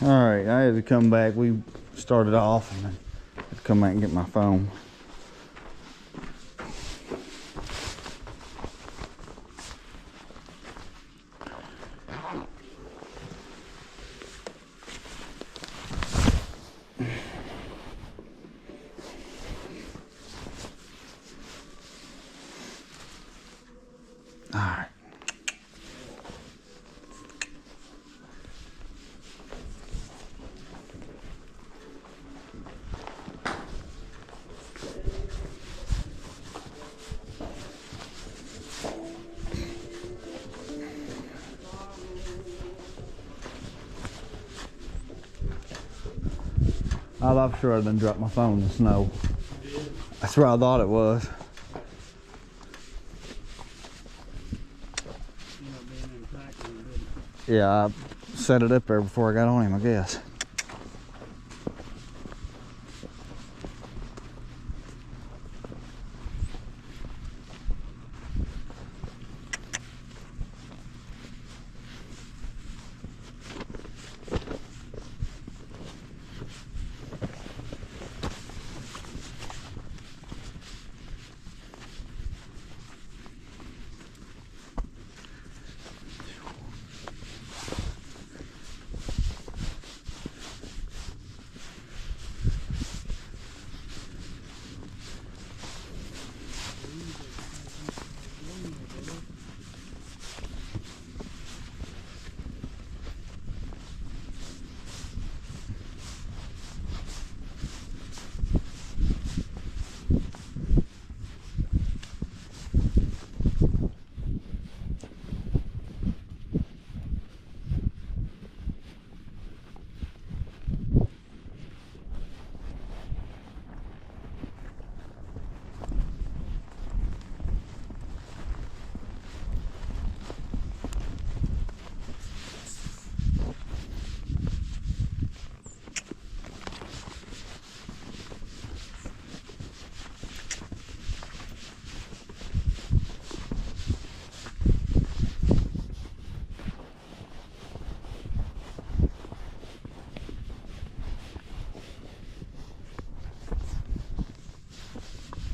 All right, I had to come back. We started off and then I had to come back and get my phone. All right. I'm sure I done dropped my phone in the snow. That's where I thought it was. Yeah, I set it up there before I got on him, I guess.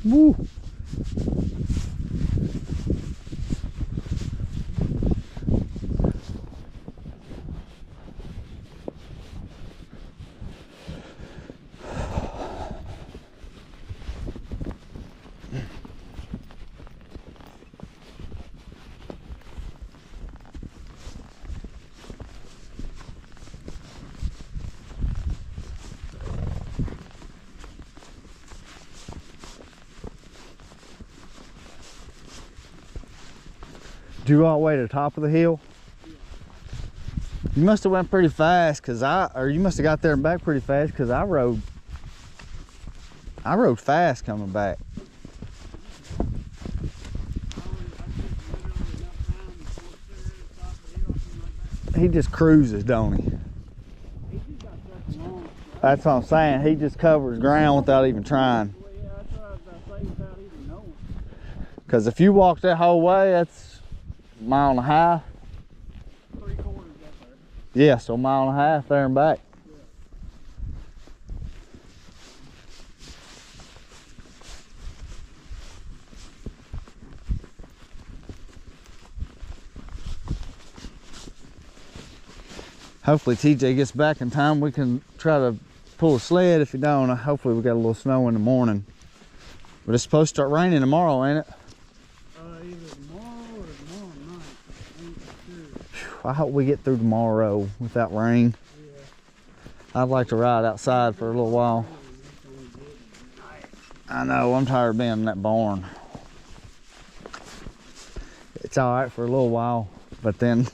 Woo! Did you go all the way to the top of the hill? Yeah. You must have went pretty fast, or you must have got there and back pretty fast, because I rode fast coming back. He just cruises, don't he? That's what I'm saying. He just covers ground without even trying. Because if you walk that whole way, that's a mile and a half. 3/4 up there. Yeah, so a mile and a half there and back. Yeah. Hopefully TJ gets back in time. We can try to pull a sled. If you don't, hopefully we got a little snow in the morning. But it's supposed to start raining tomorrow, ain't it? Either tomorrow or tomorrow night. I ain't sure. I hope we get through tomorrow without rain. Yeah. I'd like to ride outside for a little while. I know, I'm tired of being in that barn. It's all right for a little while, but then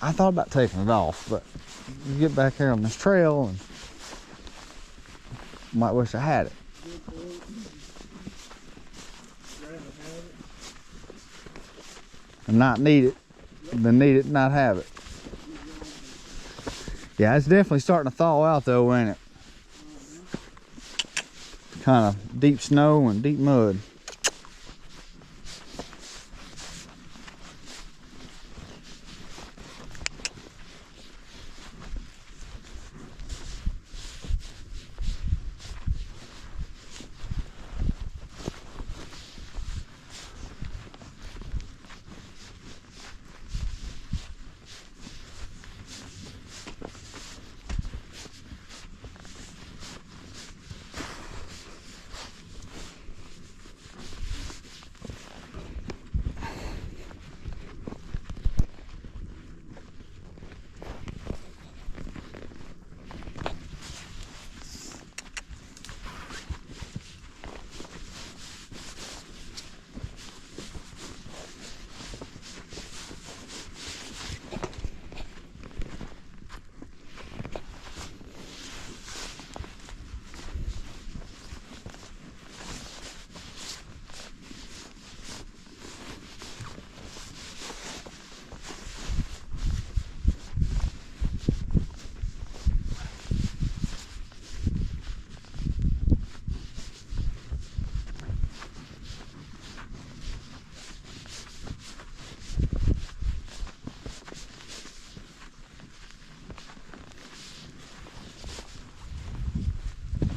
I thought about taking it off, but you get back here on this trail and Might wish I had it. Good for it. Rather have it. And not need it than need it and not have it. Yeah, it's definitely starting to thaw out though, ain't it? Kind of deep snow and deep mud.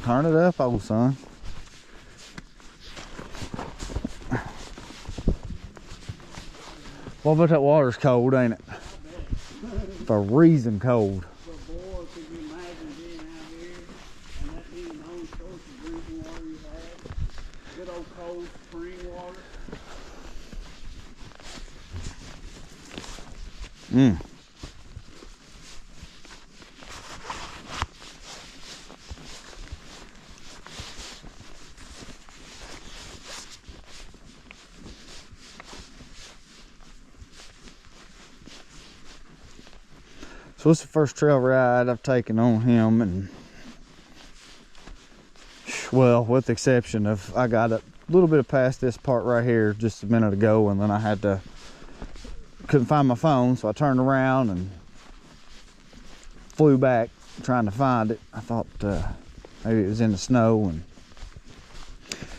Turn it up, old son. What about that water's cold, ain't it? For reason cold. But boy, could you imagine being out here and that being the only source of drinking water you have? Good old cold spring water. Mm. So it's the first trail ride I've taken on him, and well, with the exception of I got a little bit past this part right here just a minute ago, and then I couldn't find my phone, so I turned around and flew back trying to find it. I thought maybe it was in the snow, and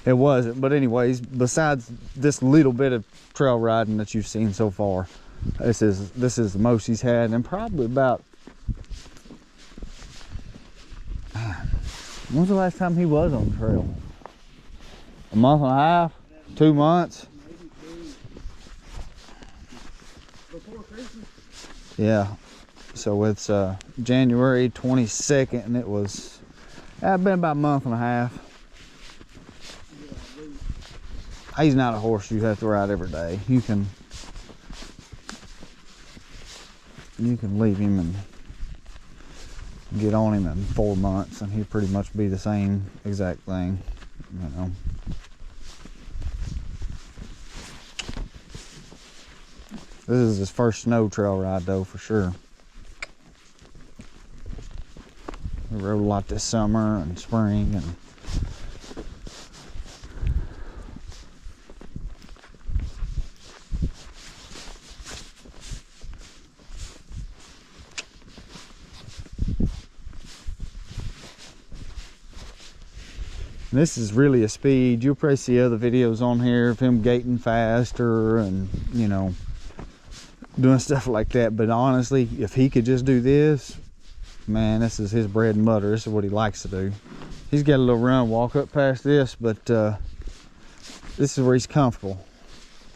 it wasn't. But anyways, besides this little bit of trail riding that you've seen so far, this is the most he's had, and probably about, when was the last time he was on the trail? A month and a half? 2 months? Maybe 2. Before Christmas? Yeah. So it's January 22nd, and it's been about a month and a half. He's not a horse you have to ride every day. You can leave him and get on him in 4 months, and he'd pretty much be the same exact thing, you know. This is his first snow trail ride though, for sure. We rode a lot this summer and spring, and this is really a speed. You'll probably see other videos on here of him gating faster and, you know, doing stuff like that. But honestly, if he could just do this, man, this is his bread and butter. This is what he likes to do. He's got a little run walk up past this, but this is where he's comfortable.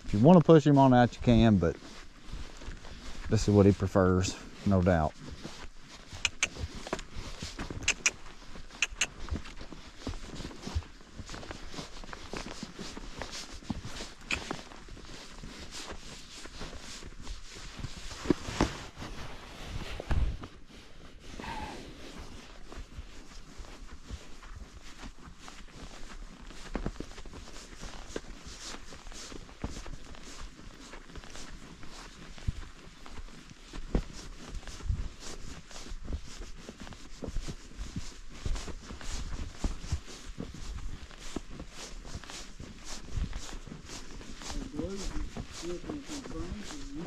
If you want to push him on out, you can, but this is what he prefers, no doubt.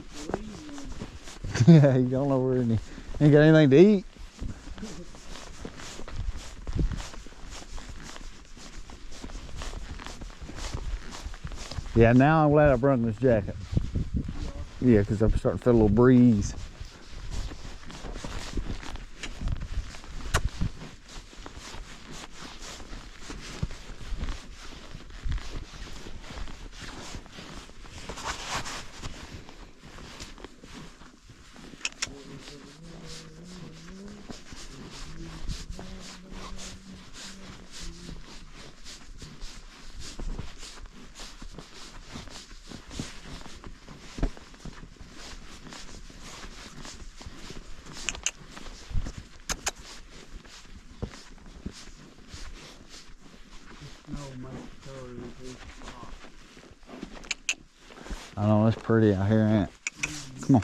to leave one. Yeah, you don't know where any. Ain't got anything to eat. Yeah, now I'm glad I brought this jacket. Yeah, because I'm starting to feel a little breeze. Snow makes the color of this pop. I know it's pretty out here, ain't it? Come on.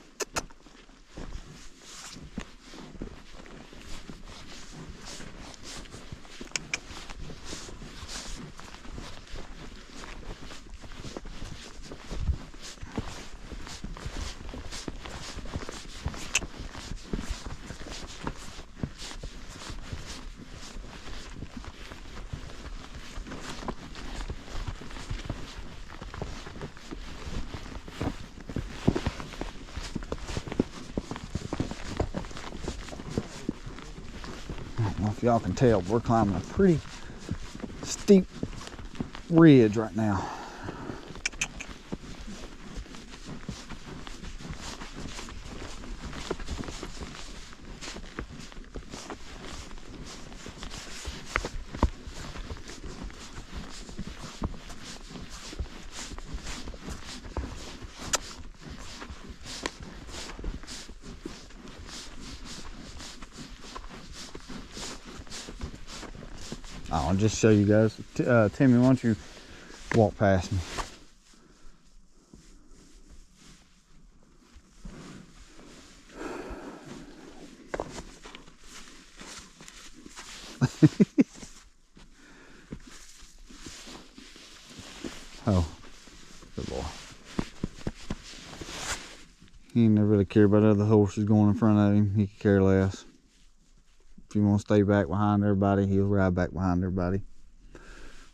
I don't know if y'all can tell, we're climbing a pretty steep ridge right now. I'll just show you guys. Timmy, why don't you walk past me? Oh, good boy. He ain't never really care about other horses going in front of him. He could care less. If you want to stay back behind everybody, he'll ride back behind everybody.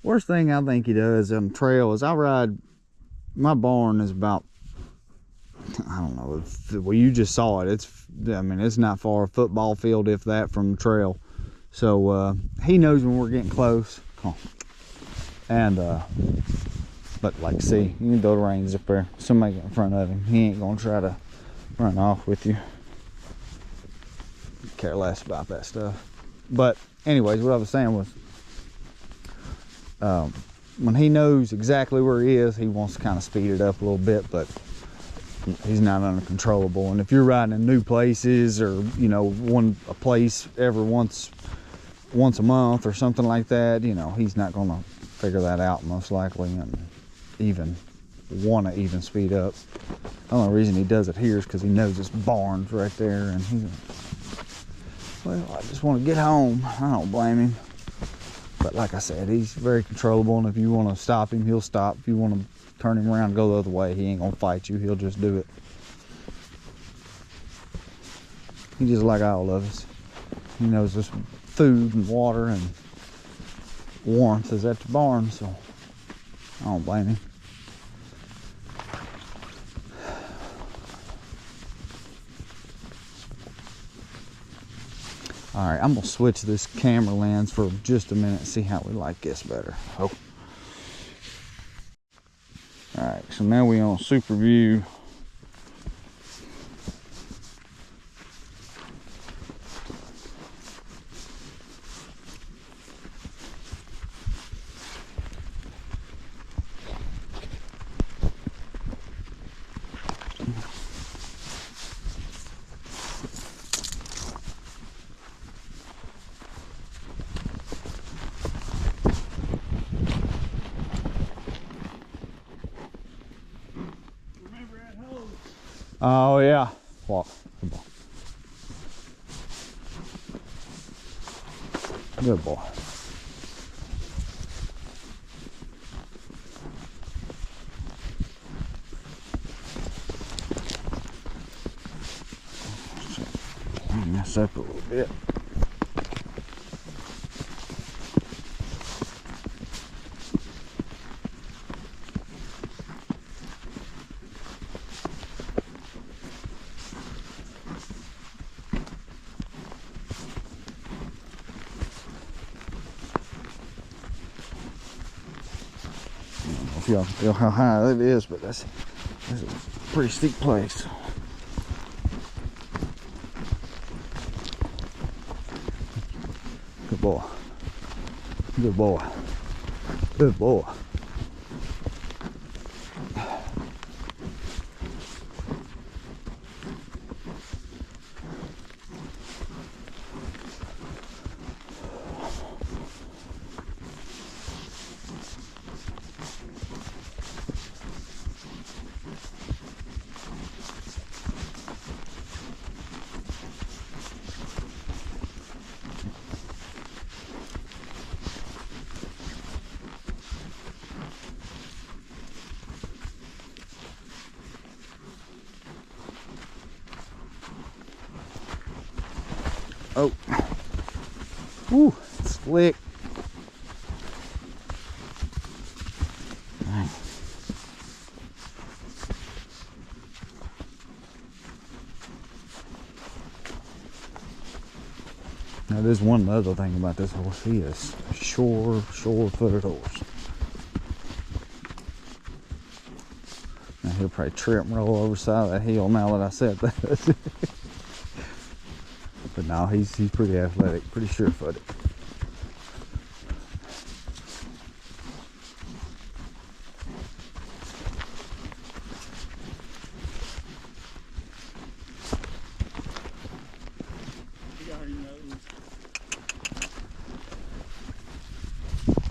Worst thing I think he does on the trail is I ride, my barn is about, I don't know, well, you just saw it. I mean, it's not far, a football field, if that, from the trail. So he knows when we're getting close. Come on. And, but like, see, you can throw the reins up there. Somebody get in front of him. He ain't gonna try to run off with you. Care less about that stuff. But anyways, what I was saying was, when he knows exactly where he is, he wants to kind of speed it up a little bit, but he's not uncontrollable. And if you're riding in new places, or you know, a place every once a month or something like that, you know, he's not gonna figure that out most likely, and even want to even speed up. The only reason he does it here is because he knows his barn's right there, and he's, well, I just want to get home. I don't blame him. But like I said, he's very controllable, and if you want to stop him, he'll stop. If you want to turn him around and go the other way, he ain't gonna fight you. He'll just do it. He just like all of us. He knows this food and water and warmth is at the barn, so I don't blame him. All right, I'm gonna switch this camera lens for just a minute and see how we like this better. Oh. All right, so now we on super view. Remember that hose? Oh yeah, walk. Good boy. Good boy. this up a little bit. If y'all can feel how high that is, but that's a pretty steep place. Good boy. Good boy. Good boy. Oh, woo, slick. Dang. Now, there's one other thing about this horse. He is a sure-footed horse. Now, he'll probably trip and roll over the side of that hill now that I said that. But no, he's pretty athletic, pretty sure-footed.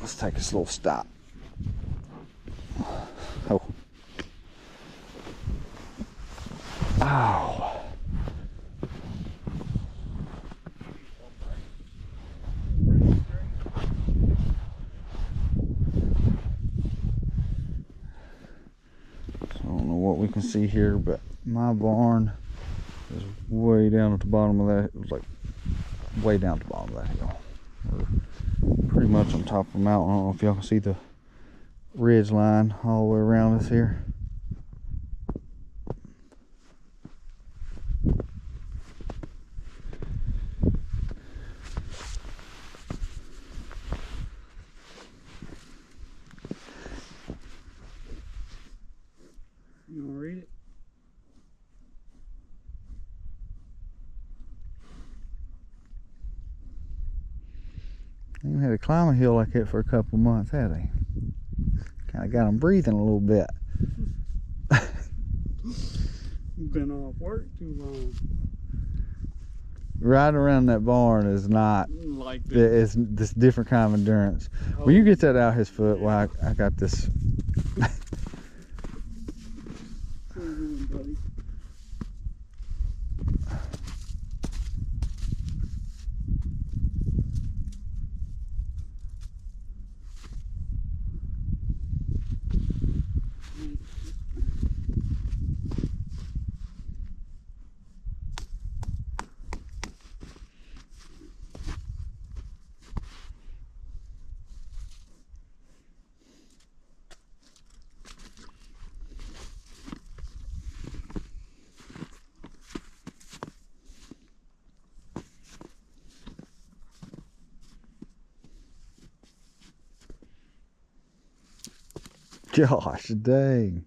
Let's take this little stop. Oh. Ow. We can see here, but my barn is way down at the bottom of that. It was like way down at the bottom of that hill. We're pretty much on top of the mountain. I don't know if y'all can see the ridge line all the way around us here. You want to read it? They even had to climb a hill like that for a couple months, had they? Kind of got them breathing a little bit. You've been off work too long. Riding around that barn is not Like this. it's this different kind of endurance. When you get that out his foot, well, I got this. What are you doing, buddy? Gosh dang.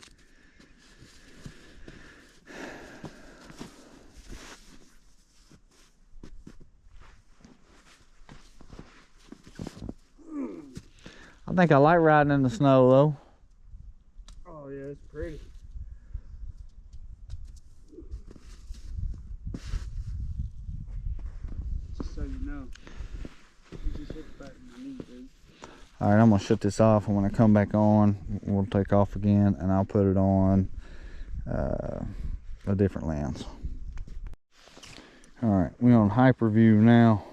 I think I like riding in the snow though. Oh yeah, it's pretty. Just so you know. You just hit the back of my knee, dude. All right, I'm gonna shut this off, and when I come back on, we'll take off again, and I'll put it on a different lens. All right, we're on Hyperview now.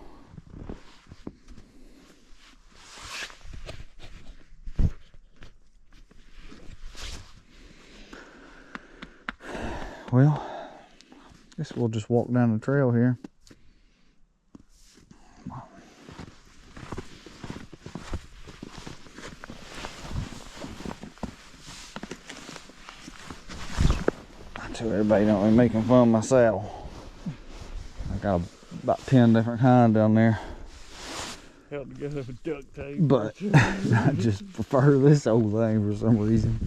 Well, I guess we'll just walk down the trail here. to everybody don't be making fun of my saddle. I got about 10 different kinds down there. Held together with duct tape. But I just prefer this old thing for some reason.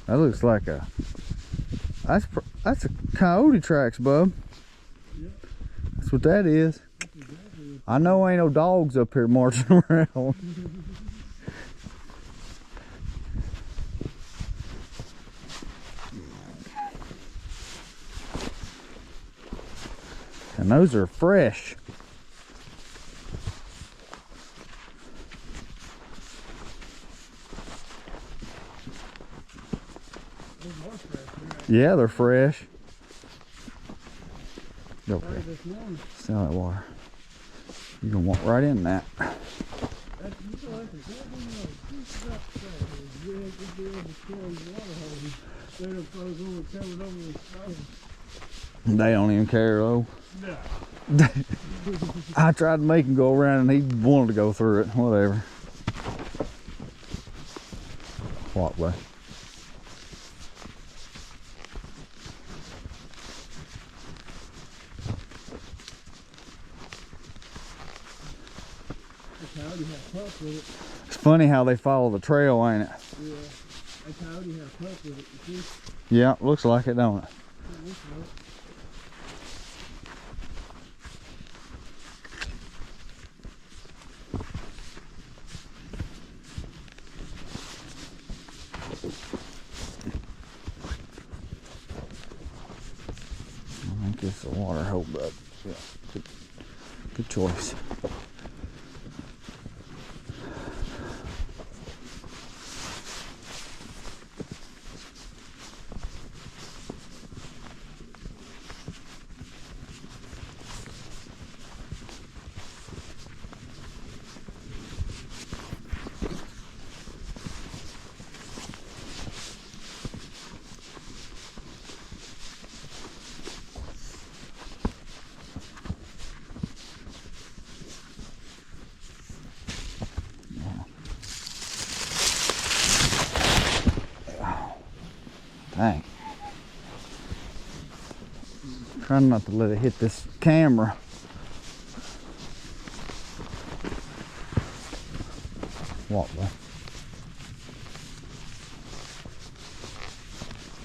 That looks like a that's a coyote tracks, bub. Yep. That's what that is. Exactly. I know ain't no dogs up here marching around. And those are fresh. Yeah, they're fresh. Okay. This morning. Smell that water. You're gonna walk right in that. That's you know, that's exactly right. Just about that. You have to be able to kill these water hoses. They don't close over, covered over with stone. They don't even care though. No. I tried to make him go around and he wanted to go through it. Whatever. What way? The coyote had pup with it. It's funny how they follow the trail, ain't it? Yeah. The coyote had pup with it. You see? Yeah, looks like it, don't it? It looks like it. I think it's the water hold up. Yeah, good choice. Dang. Trying not to let it hit this camera. What way?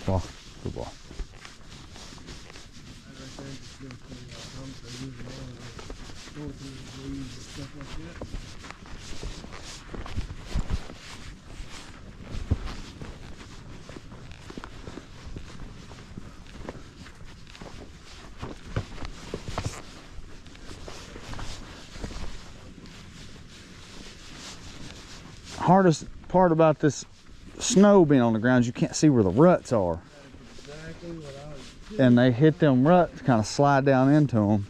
Well, good boy. Hardest part about this snow being on the ground is you can't see where the ruts are. Exactly what I was. And they hit them ruts, kind of slide down into them.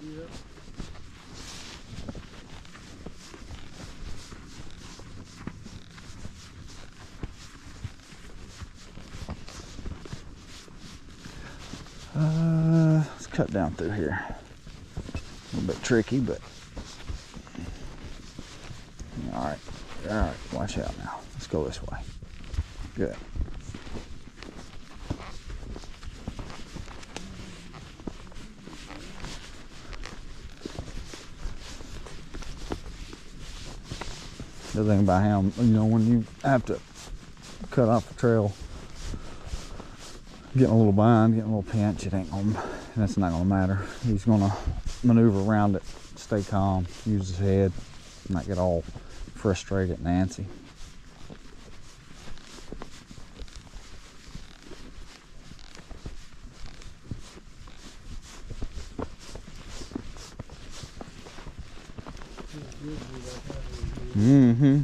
Yep. Let's cut down through here. A little bit tricky, but all right. All right, watch out now. Let's go this way. Good. The thing about him, you know, when you have to cut off the trail, getting a little bind, getting a little pinch, it ain't gonna, that's not gonna matter. He's gonna maneuver around it, stay calm, use his head, not get all frustrated and antsy. Mm-hmm.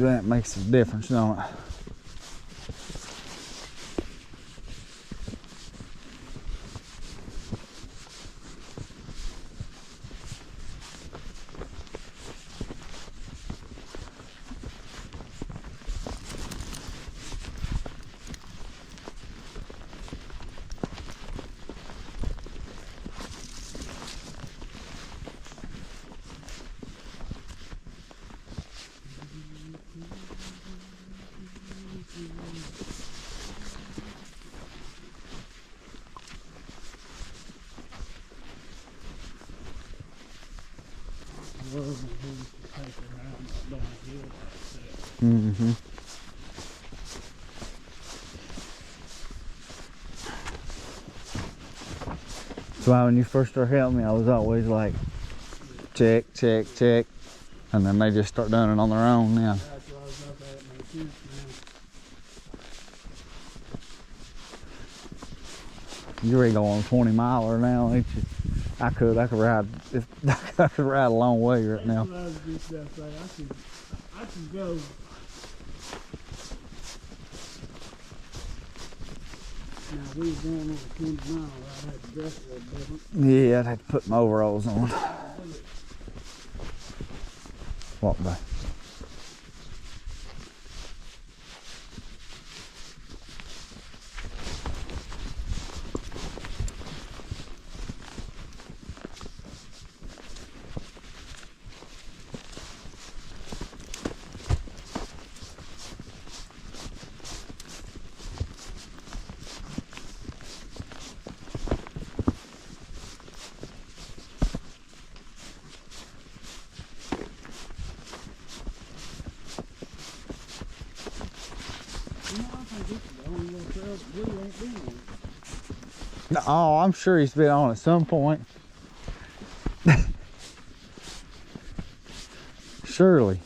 That makes a difference, don't it? downhill like that. Mm-hmm. That's why when you first started helping me, I was always like, check, check, check. And then they just start doing it on their own now. That's why I was up at my sense, man. You're ready to go on a 20-miler now, ain't you? I could ride, I could ride a long way right now. That's what I was just about to say. I could go. Now, if we was going over 20 miles, I'd have to dress a little different. Yeah, I'd have to put my overalls on. Walk by. You know, I think this is the only little trail that Willie ain't been on. Oh, I'm sure he's been on at some point. Surely.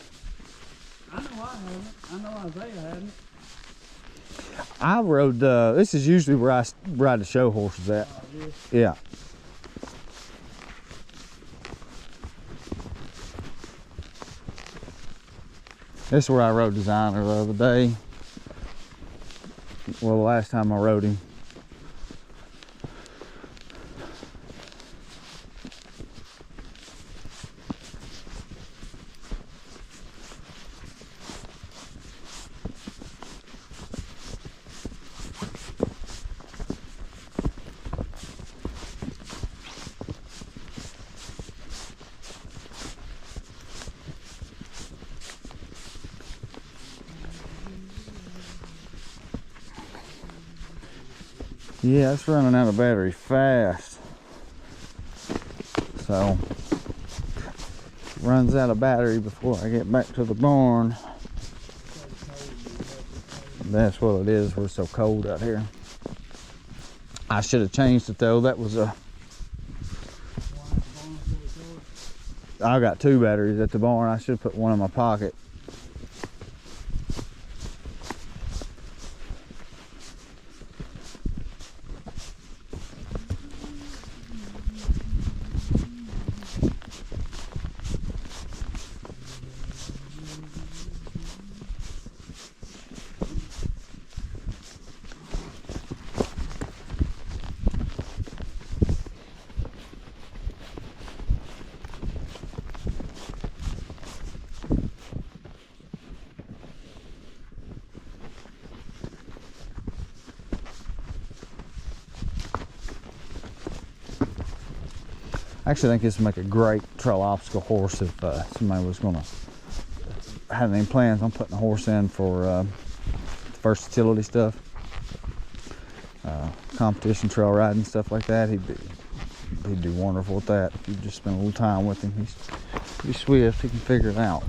I know I haven't. I know Isaiah hadn't. I rode, this is usually where I ride the show horses at. Oh, yeah. Yeah. This is where I rode Designer the other day. Well, the last time I rode him. Yeah, it's running out of battery fast. So, runs out of battery before I get back to the barn. That's what it is, we're so cold out here. I should have changed it though. That was a... I got 2 batteries at the barn. I should have put one in my pocket. I actually think this would make a great trail obstacle horse if somebody was going to have any plans on putting a horse in for versatility stuff, competition trail riding, stuff like that. He'd do wonderful with that. If you just spend a little time with him, he's swift. He can figure it out.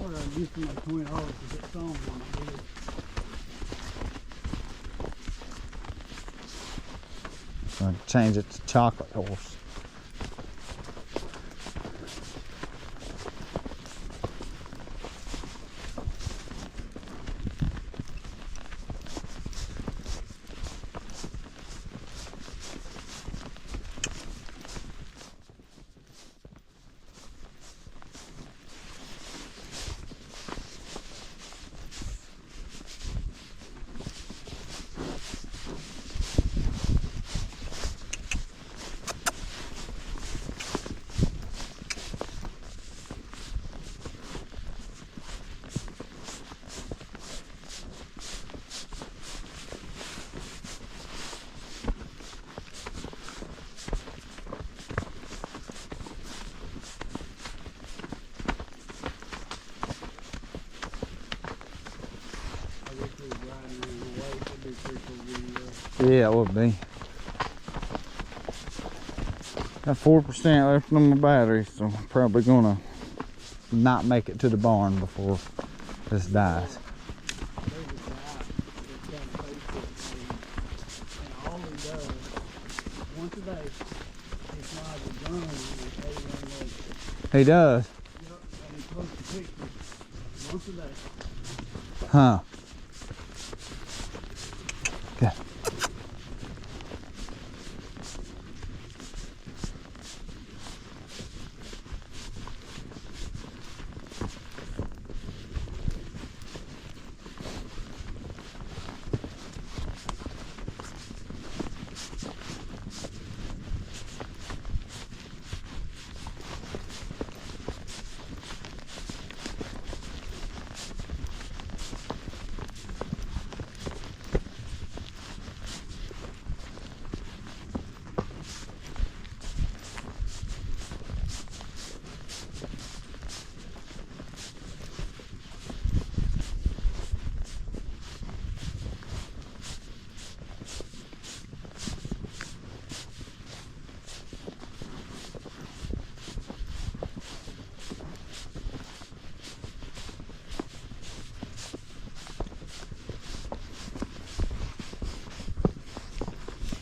I used to like $20 to get some when I did. So change it to chocolate horse. Yeah, it would be. Got 4% left on my battery, so I'm probably gonna not make it to the barn before this dies. Once a day, it's like a gun and He does? Yep, and he posts a picture once a day. Huh. Okay.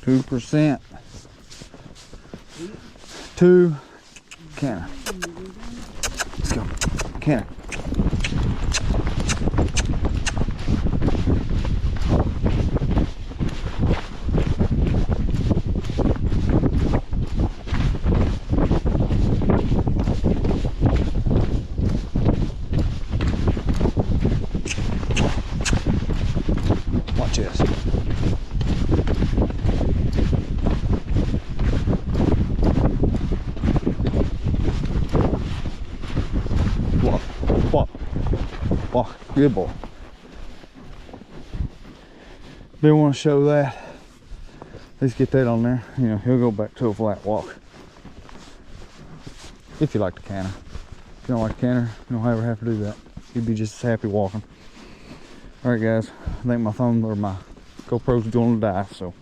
Two percent. 2. Canner. Let's go. Canner. Watch this. Walk. Good boy. Didn't want to show that. Let's get that on there. You know, he'll go back to a flat walk. If you like the canter. If you don't like the canter, you don't ever have to do that. You'd be just as happy walking. Alright guys, I think my phone or my GoPro's going to die, so.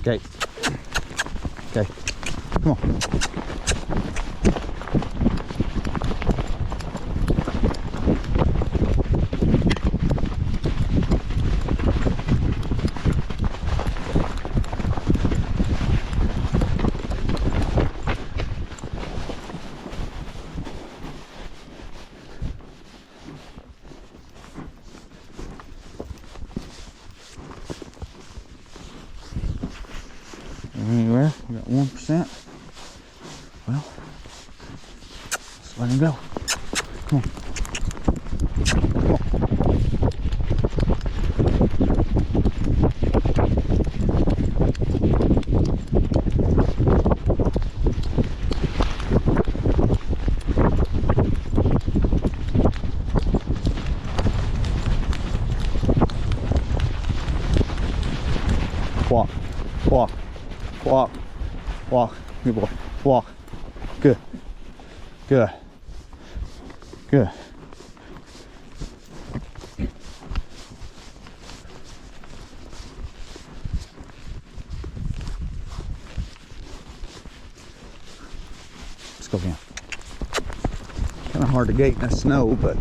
Okay. Okay. Come on. Anywhere, we got 1%. Well, let's let him go. Come on. Come on. Walk, walk. Walk, walk, good boy, walk, good, good, good. Let's go again. Kind of hard to gate in the snow, but